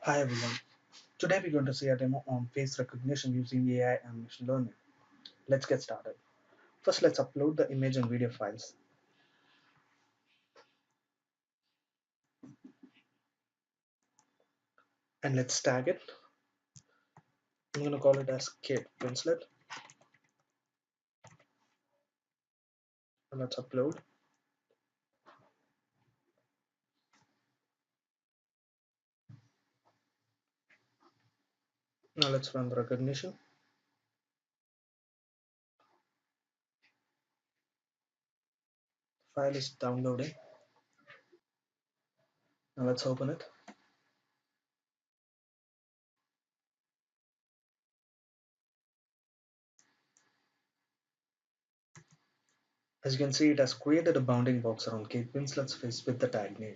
Hi everyone. Today we're going to see a demo on face recognition using AI and machine learning. Let's get started. First, let's upload the image and video files. And let's tag it. I'm going to call it as Kate Winslet. And let's upload. Now let's run the recognition. File is downloading. Now let's open it. As you can see, it has created a bounding box around Kate Winslet's face with the tag name.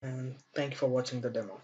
And thank you for watching the demo.